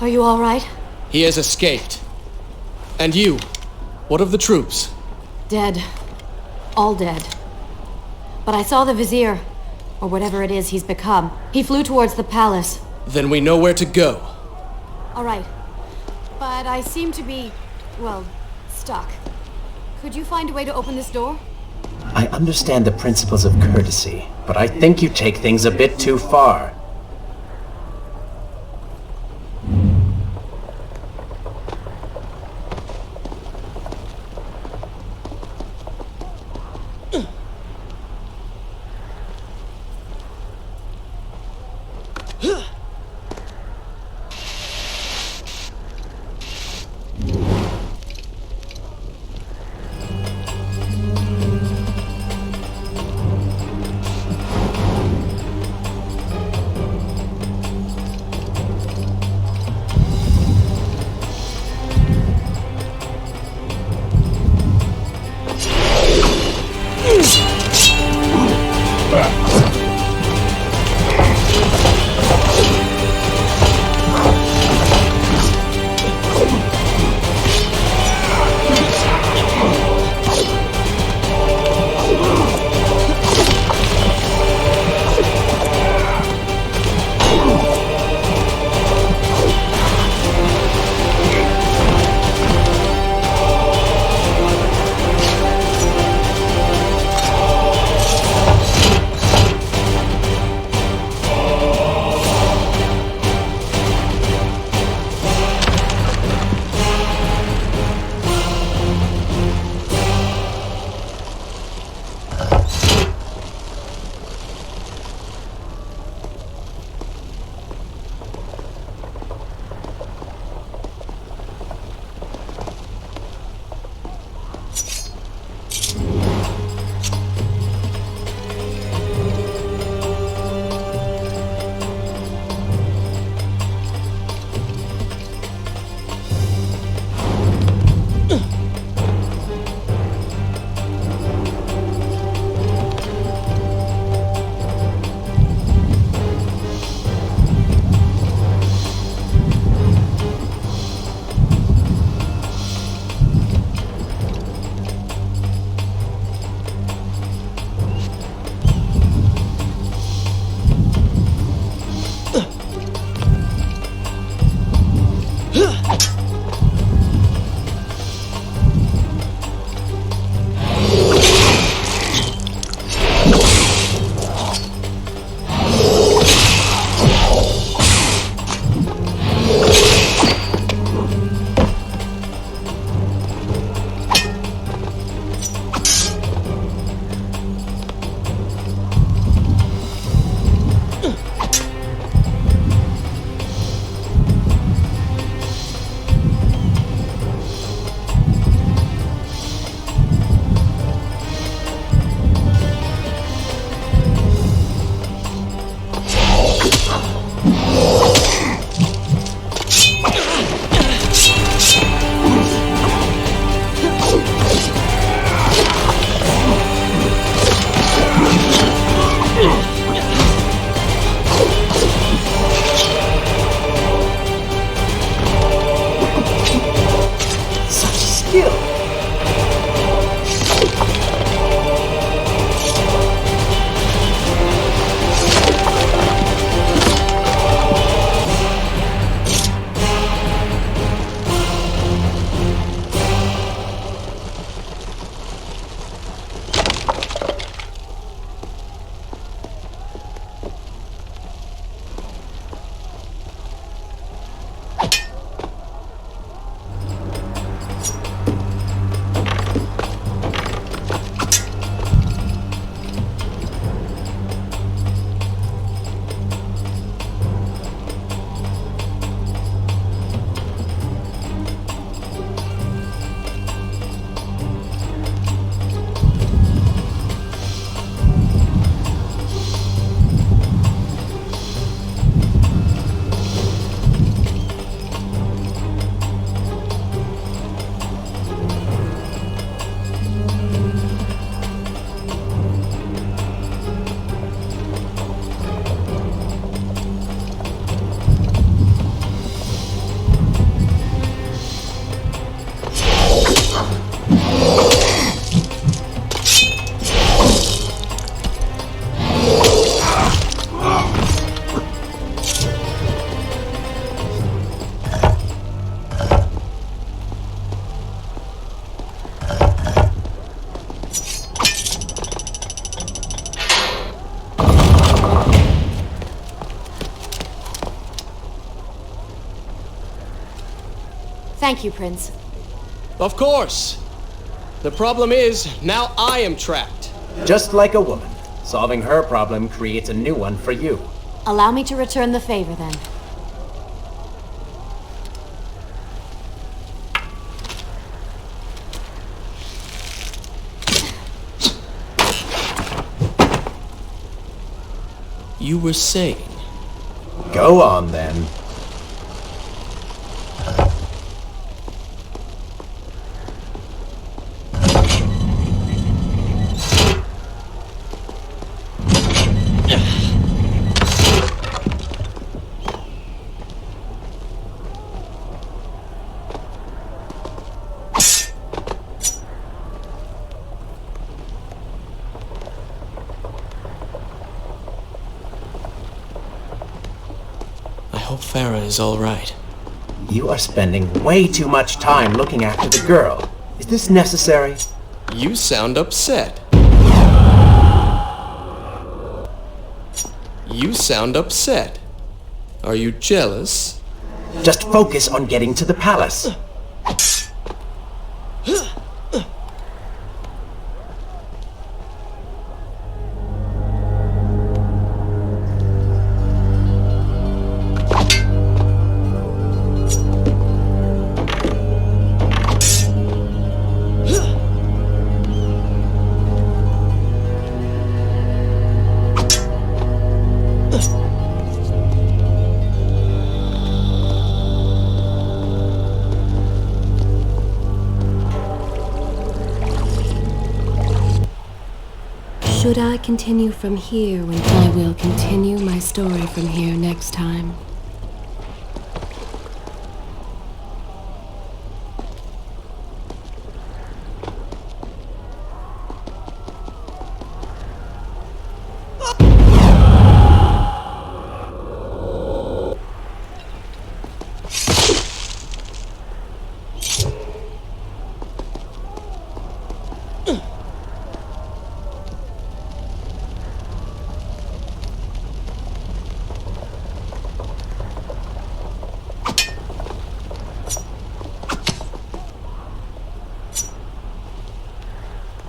Are you all right? He has escaped. And you? What of the troops? Dead. All dead. But I saw the Vizier, or whatever it is he's become. He flew towards the palace. Then we know where to go. All right. But I seem to be, well, stuck. Could you find a way to open this door? I understand the principles of courtesy, but I think you take things a bit too far. Thank you, Prince. Of course. The problem is, now I am trapped. Just like a woman. Solving her problem creates a new one for you. Allow me to return the favor, then. You were saying... Go on, then. I hope Farah is all right. You are spending way too much time looking after the girl. Is this necessary? You sound upset. You sound upset. Are you jealous? Just focus on getting to the palace. Should I continue from here when I will continue my story from here next time?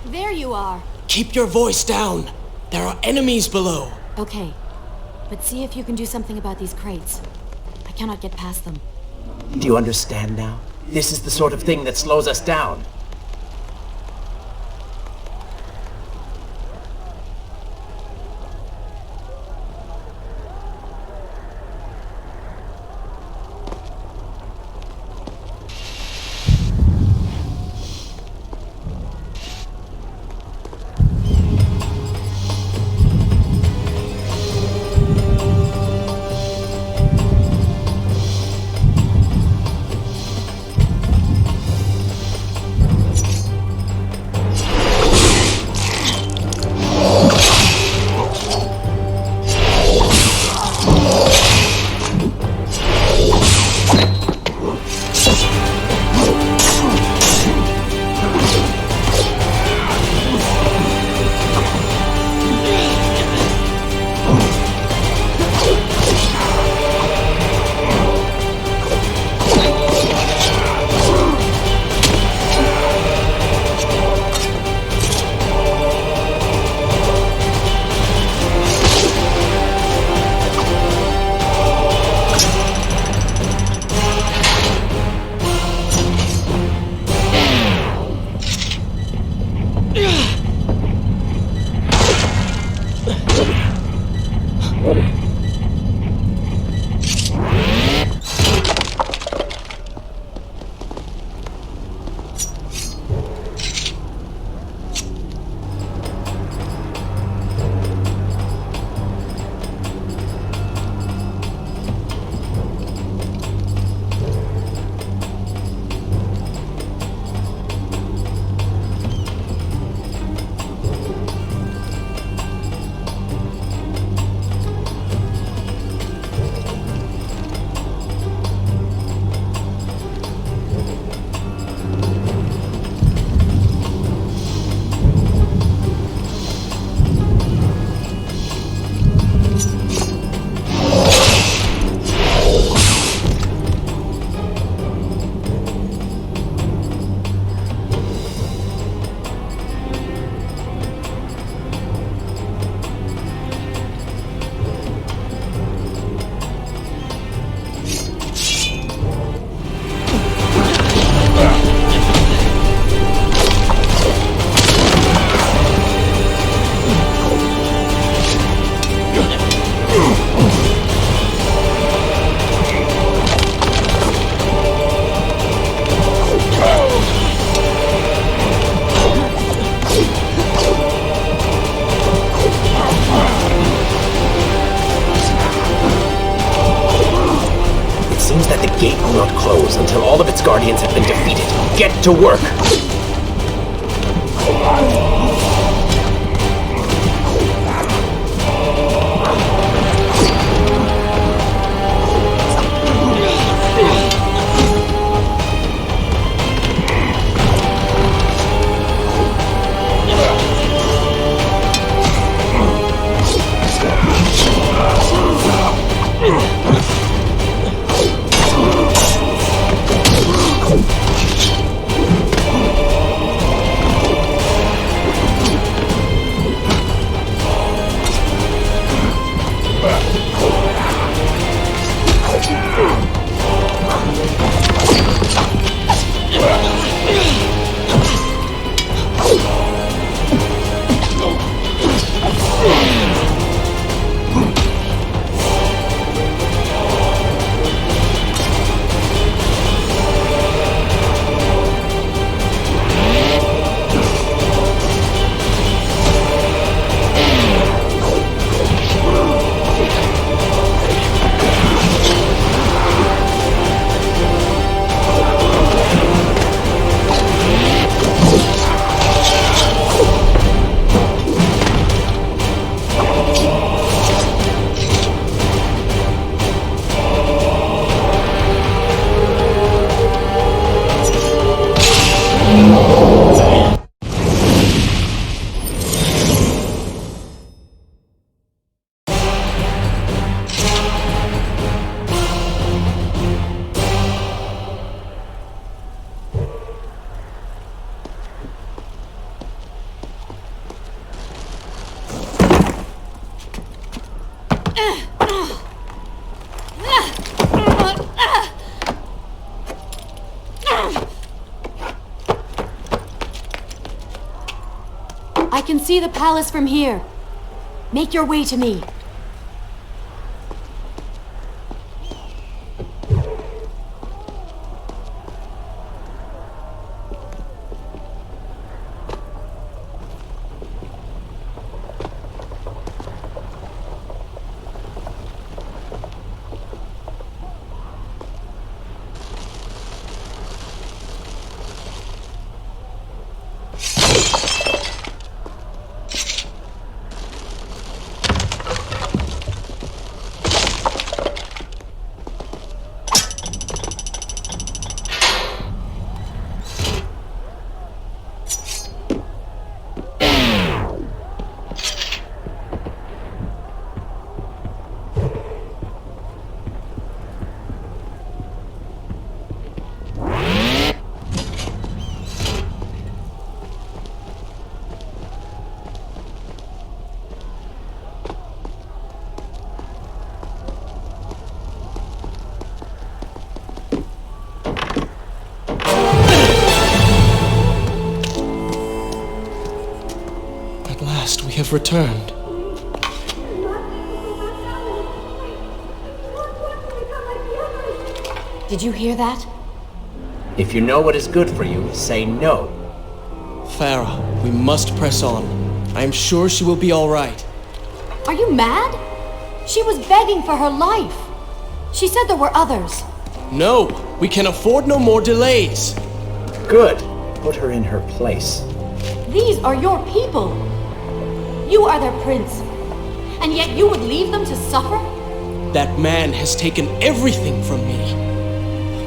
There you are. Keep your voice down. There are enemies below. Okay, but see if you can do something about these crates. I cannot get past them. Do you understand now? This is the sort of thing that slows us down. Seems that the gate will not close until all of its guardians have been defeated. Get to work! I can see the palace from here. Make your way to me. We have returned. Did you hear that? If you know what is good for you, say no. Farah, we must press on. I am sure she will be all right. Are you mad? She was begging for her life. She said there were others. No, we can afford no more delays. Good. Put her in her place. These are your people. You are their prince. And yet you would leave them to suffer? That man has taken everything from me.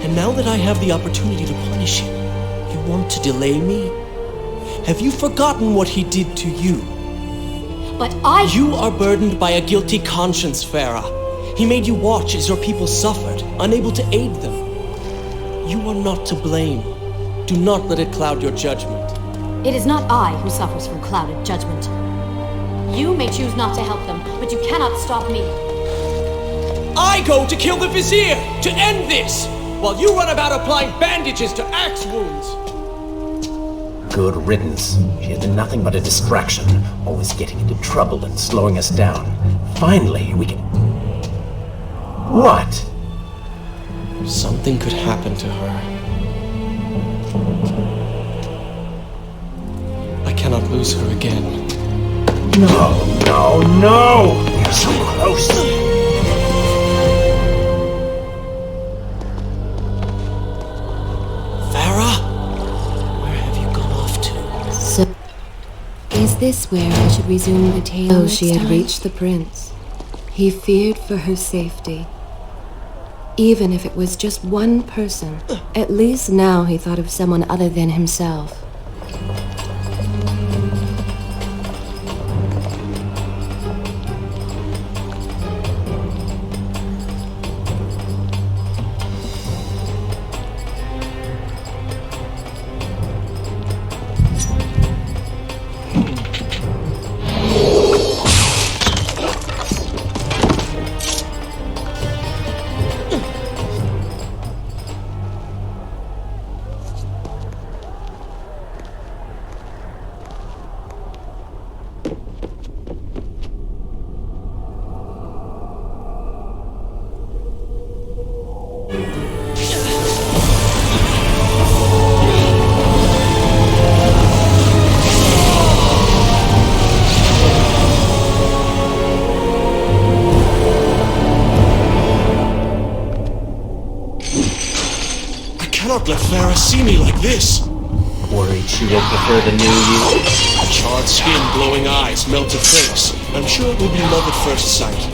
And now that I have the opportunity to punish him, you want to delay me? Have you forgotten what he did to you? But You are burdened by a guilty conscience, Farah. He made you watch as your people suffered, unable to aid them. You are not to blame. Do not let it cloud your judgment. It is not I who suffers from clouded judgment. You may choose not to help them, but you cannot stop me. I go to kill the Vizier, to end this, while you run about applying bandages to axe wounds. Good riddance. She has been nothing but a distraction, always getting into trouble and slowing us down. Finally, we can... What? Something could happen to her. I cannot lose her again. No, no, no! You're so close! Farah? Where have you gone off to? So, is this where I should resume the tale? Oh, she had reached the prince. He feared for her safety. Even if it was just one person, at least now he thought of someone other than himself. Let Farah see me like this. Worried she will prefer the new you? Charred skin, glowing eyes, melted face. I'm sure it will be love at first sight.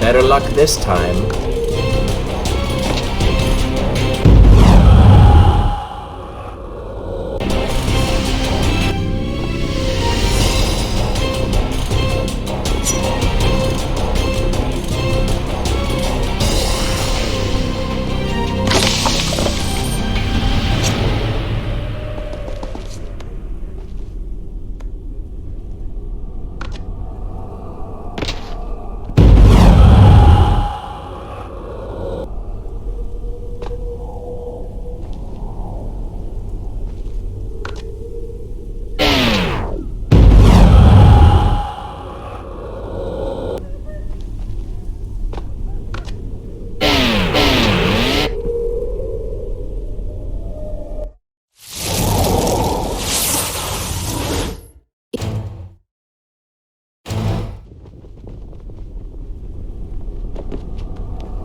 Better luck this time.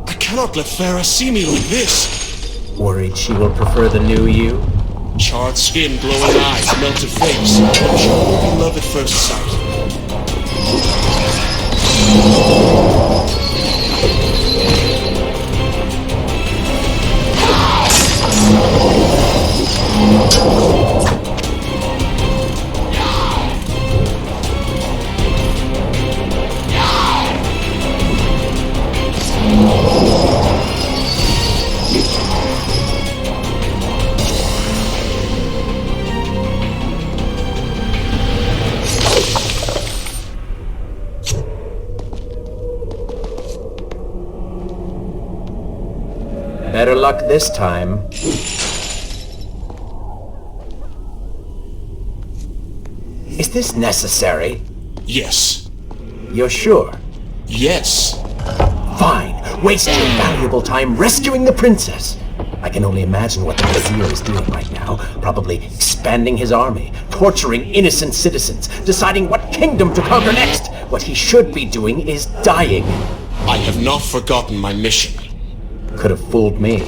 I cannot let Farah see me like this. Worried she will prefer the new you? Charred skin, glowing eyes, melted face. I'm sure it will be love at first sight. Better luck this time. Is this necessary? Yes. You're sure? Yes. Fine. Waste your valuable time rescuing the princess. I can only imagine what the Vizier is doing right now. Probably expanding his army, torturing innocent citizens, deciding what kingdom to conquer next. What he should be doing is dying. I have not forgotten my mission. Could have fooled me.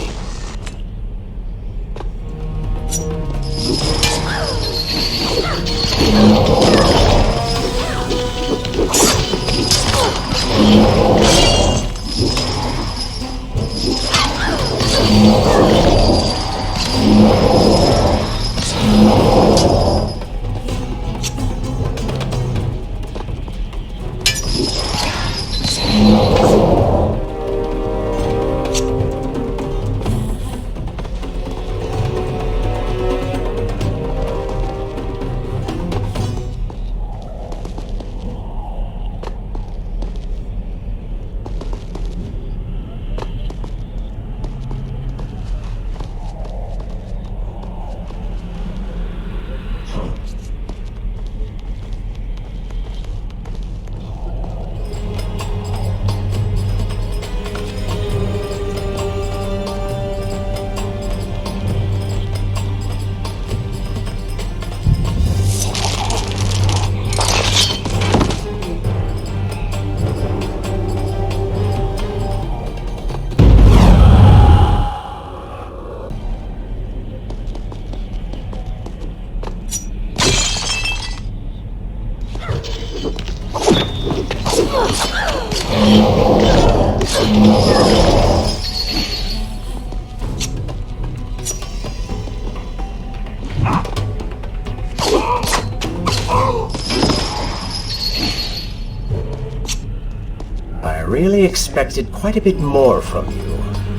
I really expected quite a bit more from you.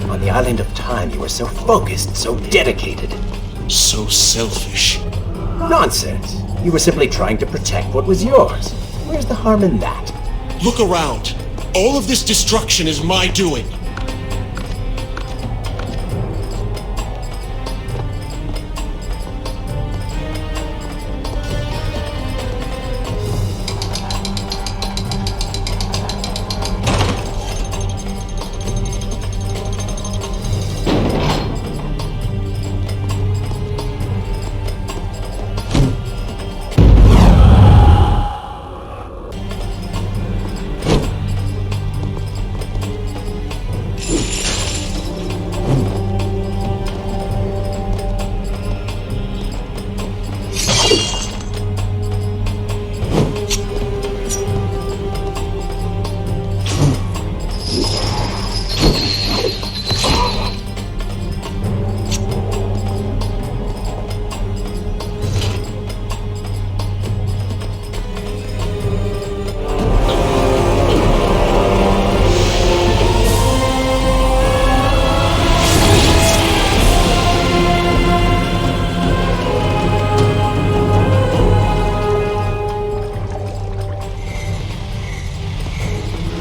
On the island of time, you were so focused, so dedicated. So selfish. Nonsense. You were simply trying to protect what was yours. Where's the harm in that? Look around. All of this destruction is my doing.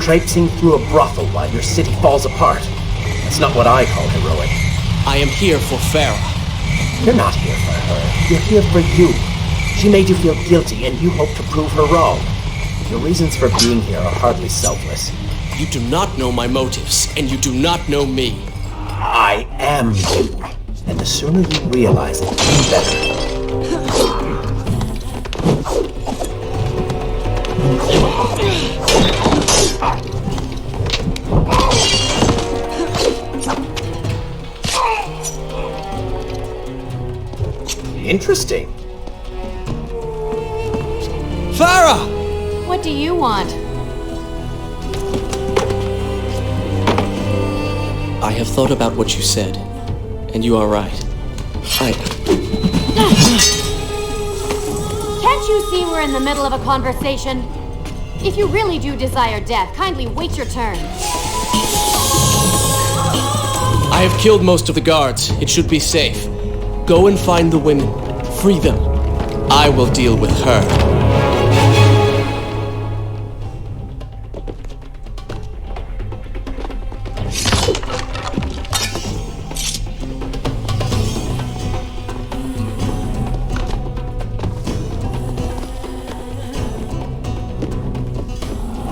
Traipsing through a brothel while your city falls apart. That's not what I call heroic. I am here for Farah. You're not here for her. You're here for you. She made you feel guilty, and you hope to prove her wrong. Your reasons for being here are hardly selfless. You do not know my motives, and you do not know me. I am you. And the sooner you realize it, the better. Interesting. Farah! What do you want? I have thought about what you said, and you are right. Can't you see we're in the middle of a conversation? If you really do desire death, kindly wait your turn. I have killed most of the guards. It should be safe. Go and find the women. Free them. I will deal with her.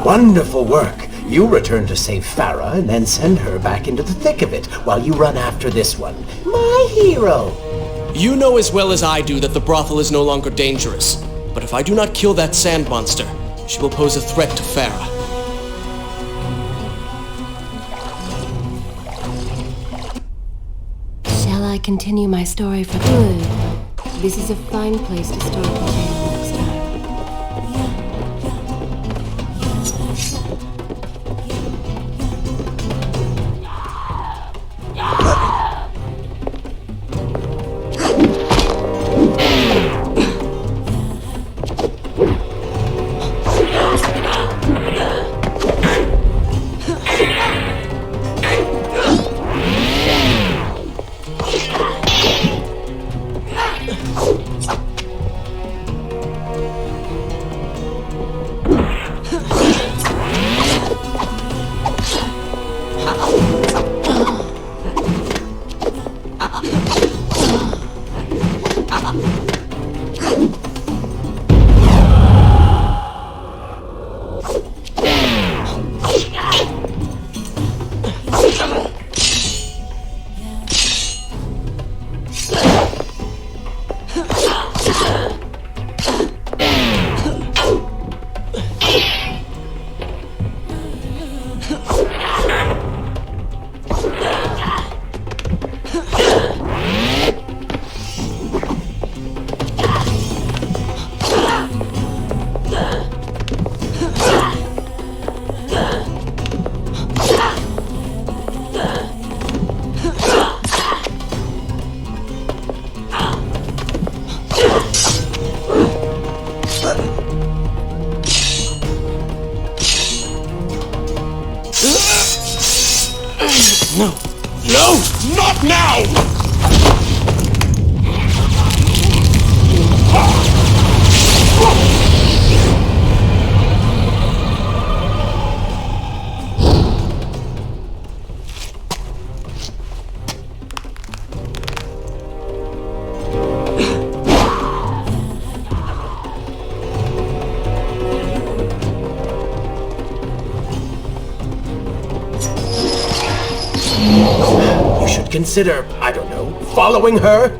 Wonderful work. You return to save Farah and then send her back into the thick of it while you run after this one. My hero! You know as well as I do that the brothel is no longer dangerous. But if I do not kill that sand monster, she will pose a threat to Farah. Shall I continue my story for good? This is a fine place to start the tale next time. No! No! Not now! You should consider, I don't know, following her?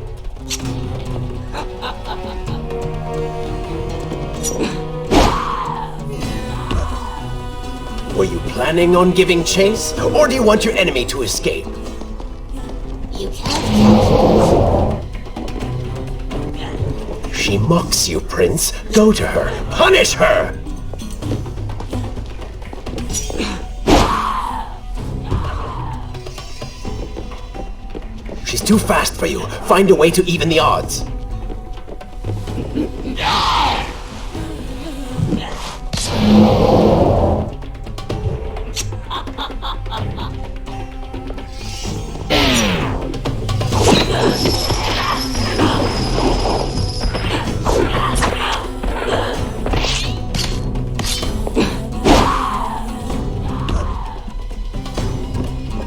Were you planning on giving chase, or do you want your enemy to escape? You can't She mocks you, Prince. Go to her. Punish her! She's too fast for you. Find a way to even the odds.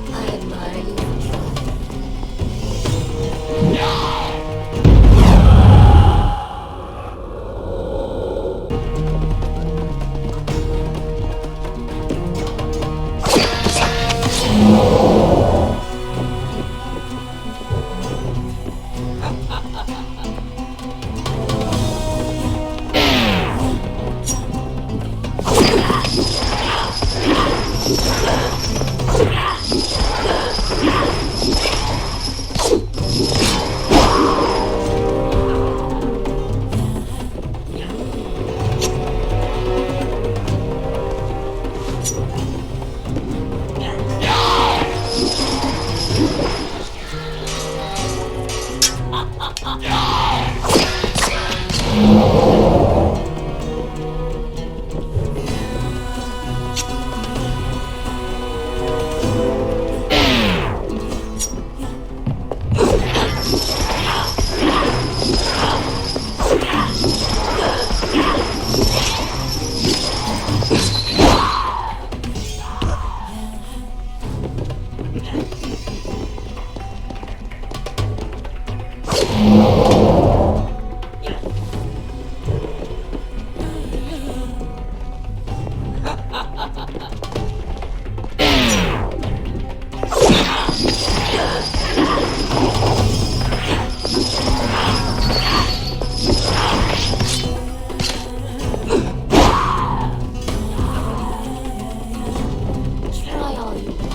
I admire you. Try all you want.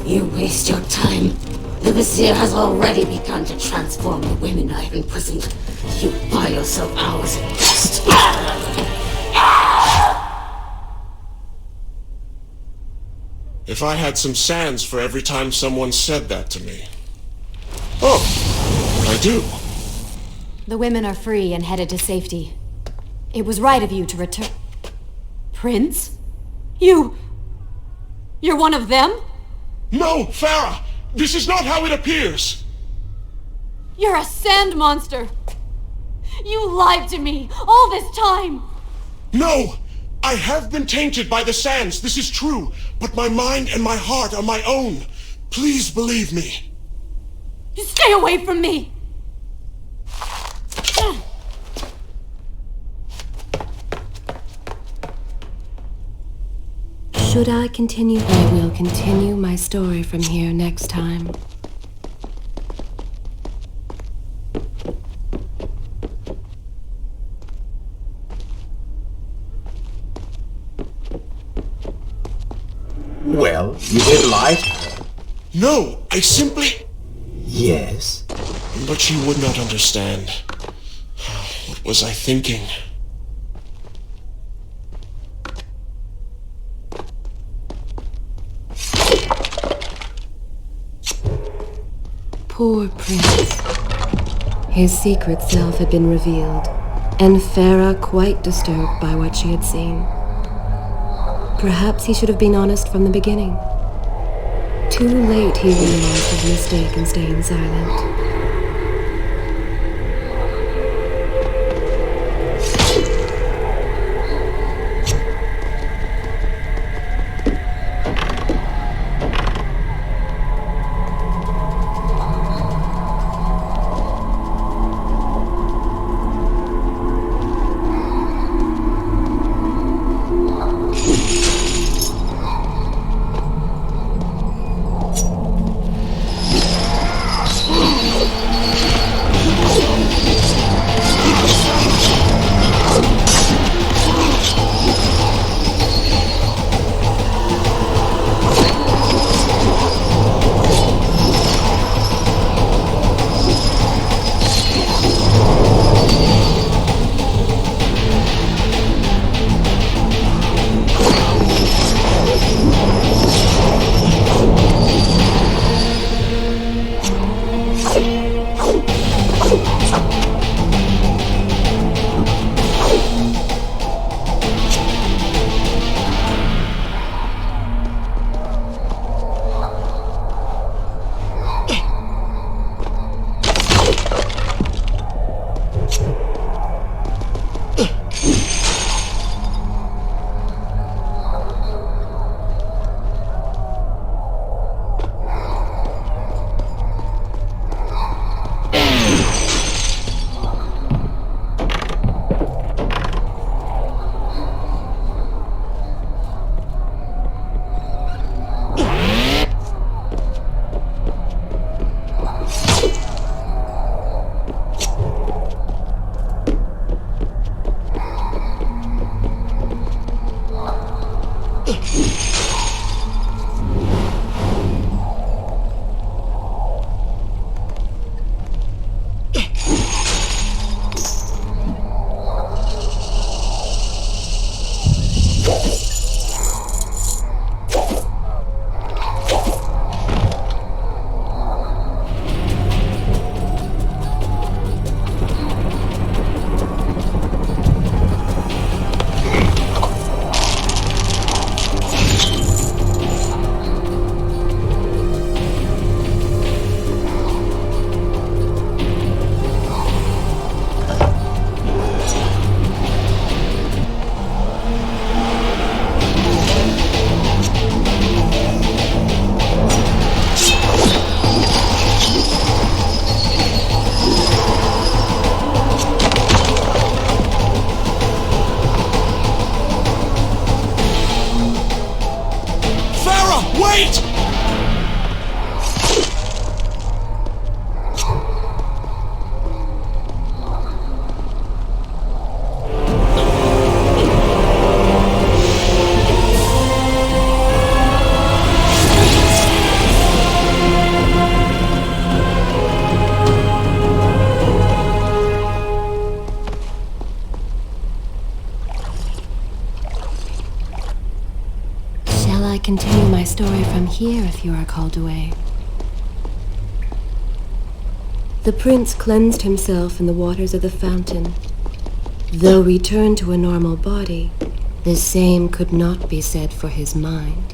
You waste your time. The Vizier has already begun to transform the women I've imprisoned. You buy yourself hours at best. If I had some sands for every time someone said that to me. Oh, I do. The women are free and headed to safety. It was right of you to return... Prince? You're one of them? No, Farah! This is not how it appears! You're a sand monster! You lied to me all this time! No! I have been tainted by the sands, this is true, but my mind and my heart are my own. Please believe me. Stay away from me! Should I continue? I will continue my story from here next time. You did lie to her? No, I simply... Yes? But she would not understand. What was I thinking? Poor Prince. His secret self had been revealed, and Farah quite disturbed by what she had seen. Perhaps he should have been honest from the beginning. Too late he realized his mistake in staying silent. Continue my story from here if you are called away. The prince cleansed himself in the waters of the fountain. Though returned to a normal body, the same could not be said for his mind.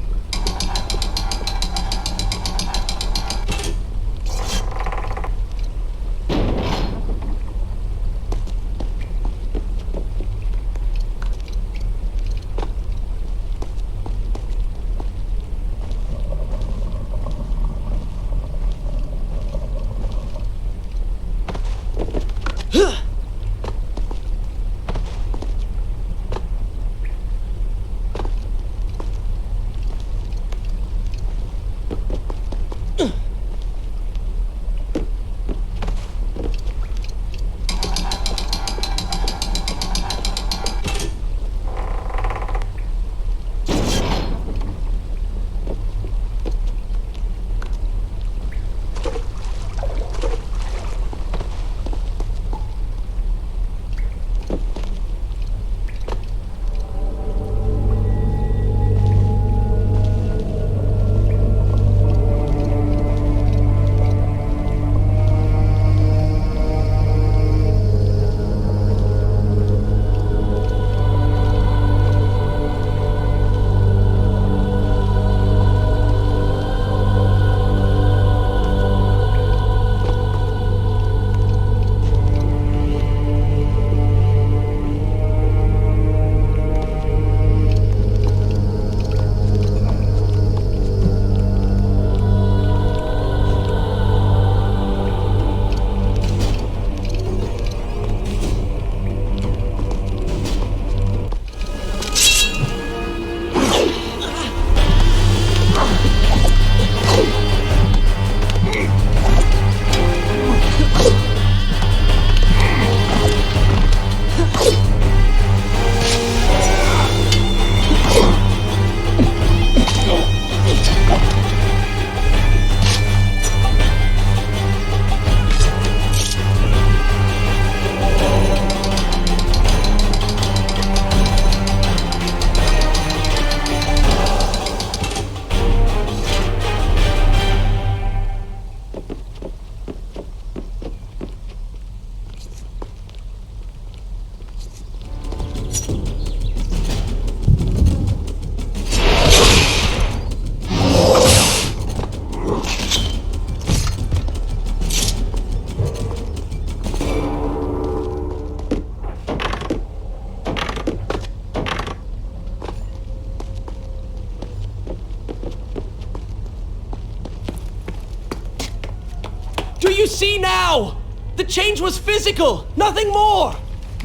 Do you see now? The change was physical, nothing more!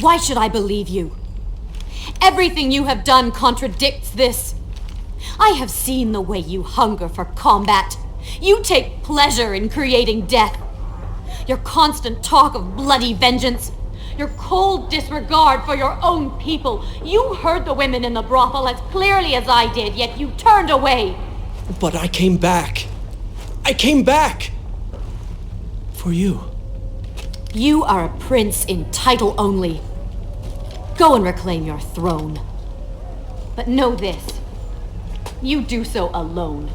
Why should I believe you? Everything you have done contradicts this. I have seen the way you hunger for combat. You take pleasure in creating death. Your constant talk of bloody vengeance. Your cold disregard for your own people. You heard the women in the brothel as clearly as I did, yet you turned away. But I came back. I came back! For you. You are a prince in title only. Go and reclaim your throne. But know this. You do so alone.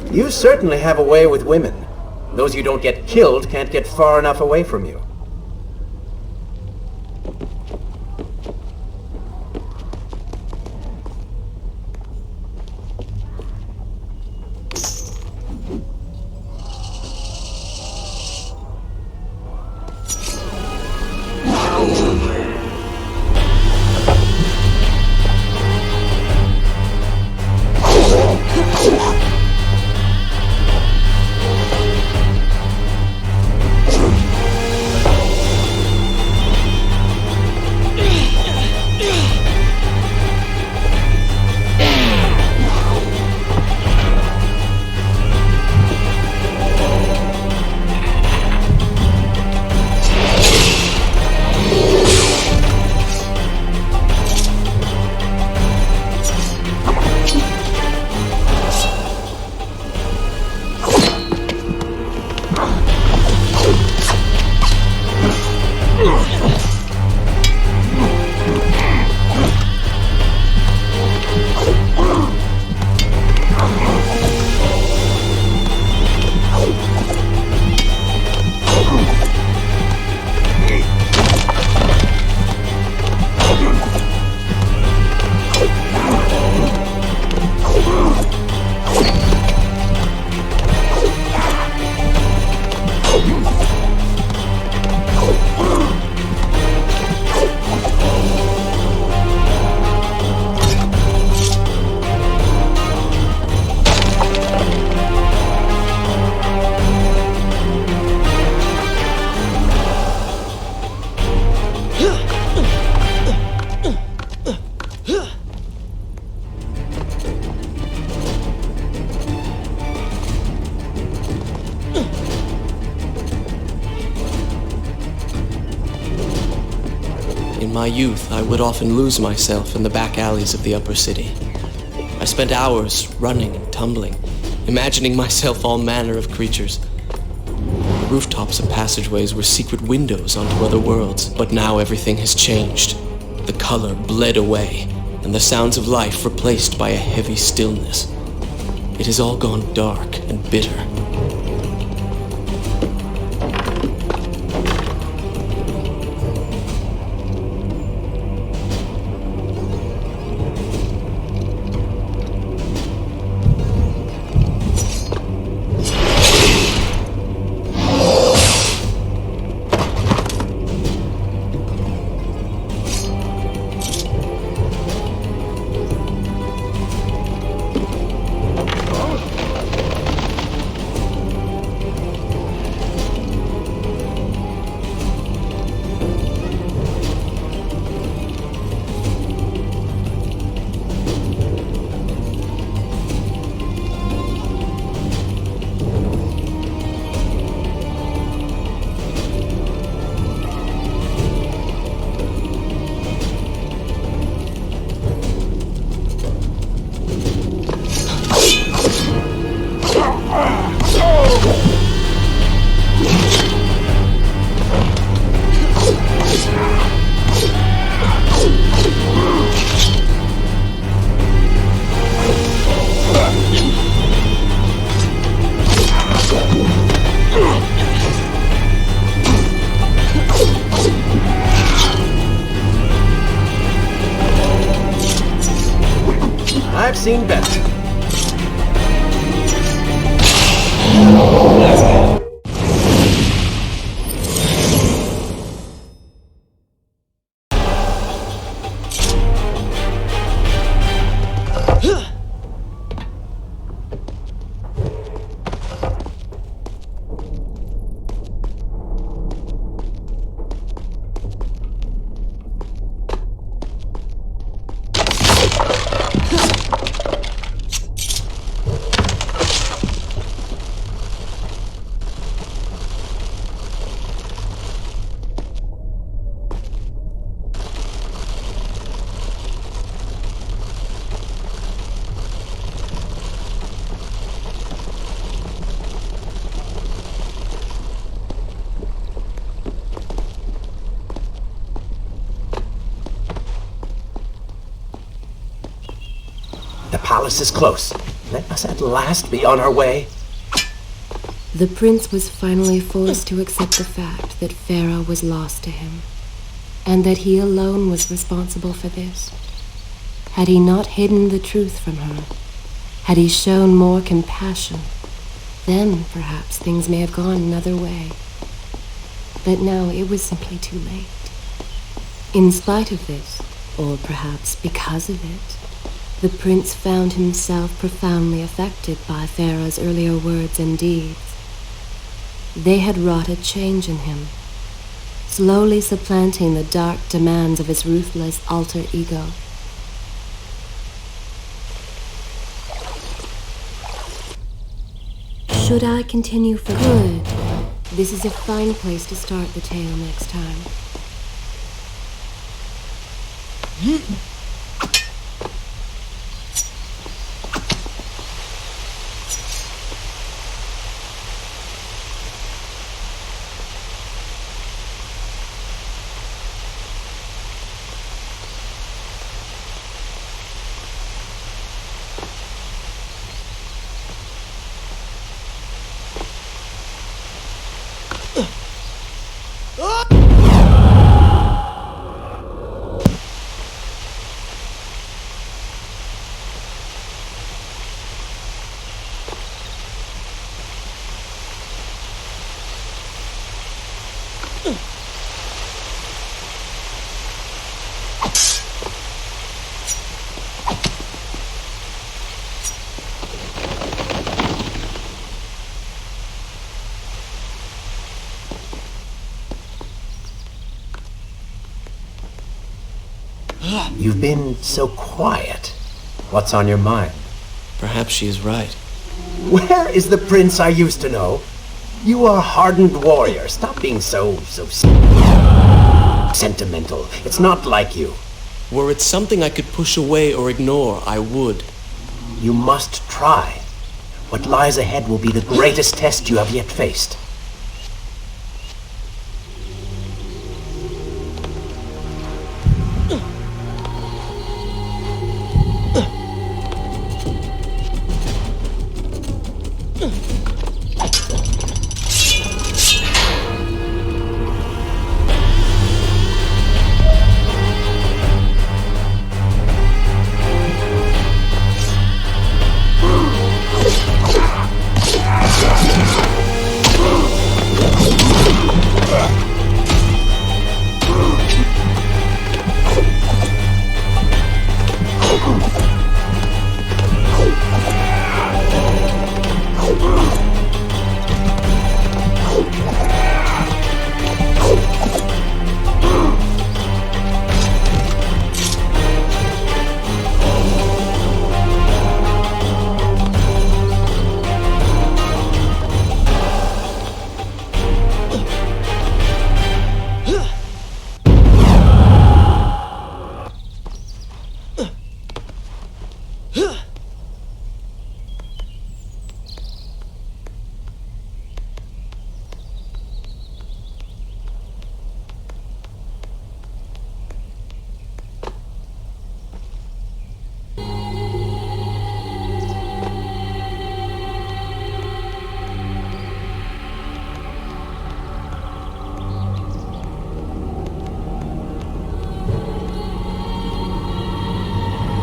You certainly have a way with women. Those you don't get killed can't get far enough away from you. In my youth, I would often lose myself in the back alleys of the upper city. I spent hours running and tumbling, imagining myself all manner of creatures. The rooftops and passageways were secret windows onto other worlds, but now everything has changed. The color bled away, and the sounds of life replaced by a heavy stillness. It has all gone dark and bitter. I've seen better. palace is close. Let us at last be on our way. The prince was finally forced to accept the fact that Farah was lost to him, and that he alone was responsible for this. Had he not hidden the truth from her, had he shown more compassion, then perhaps things may have gone another way. But now it was simply too late. In spite of this, or perhaps because of it, the prince found himself profoundly affected by Farah's earlier words and deeds. They had wrought a change in him, slowly supplanting the dark demands of his ruthless alter ego. Should I continue for good? This is a fine place to start the tale next time. You've been so quiet. What's on your mind? Perhaps she is right. Where is the prince I used to know? You are a hardened warrior. Stop being so sentimental. It's not like you. Were it something I could push away or ignore, I would. You must try. What lies ahead will be the greatest test you have yet faced.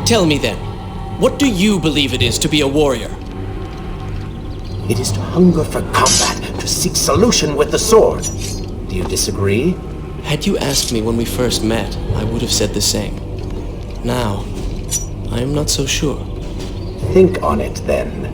Tell me then, what do you believe it is to be a warrior? It is to hunger for combat, to seek solution with the sword. Do you disagree? Had you asked me when we first met, I would have said the same. Now, I am not so sure. Think on it then.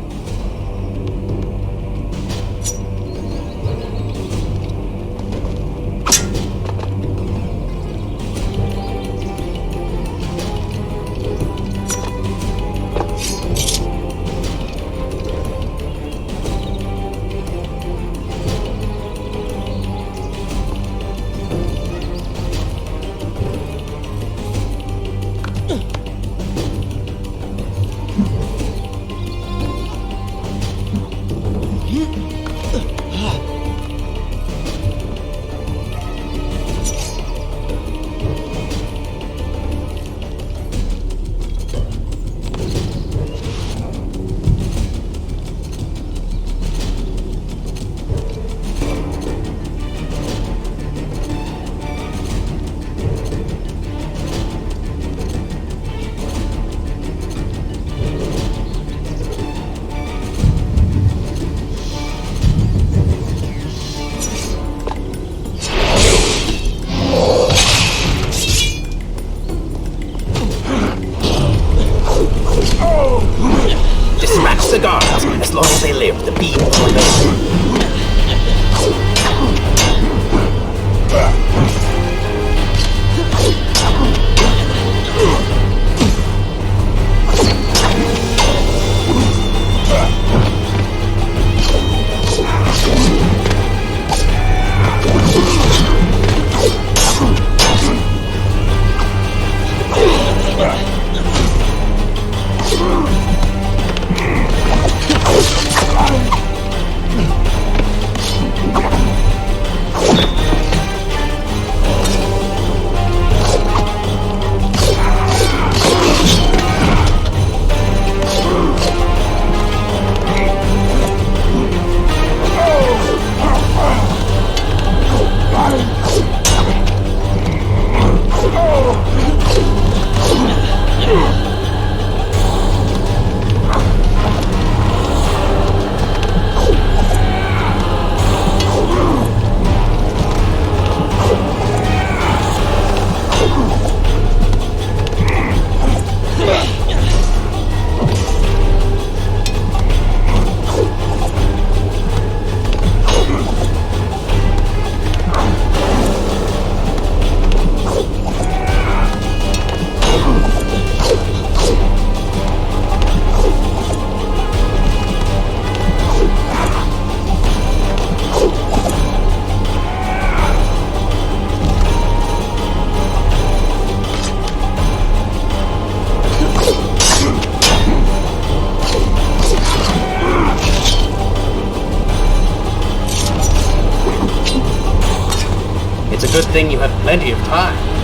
It's a good thing you have plenty of time.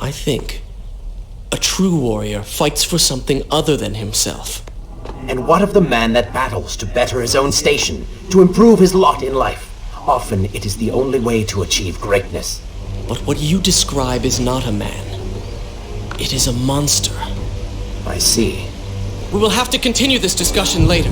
I think a true warrior fights for something other than himself. And what of the man that battles to better his own station, to improve his lot in life? Often it is the only way to achieve greatness. But what you describe is not a man. It is a monster. I see. We will have to continue this discussion later.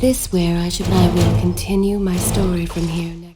Is this where I will continue my story from here now?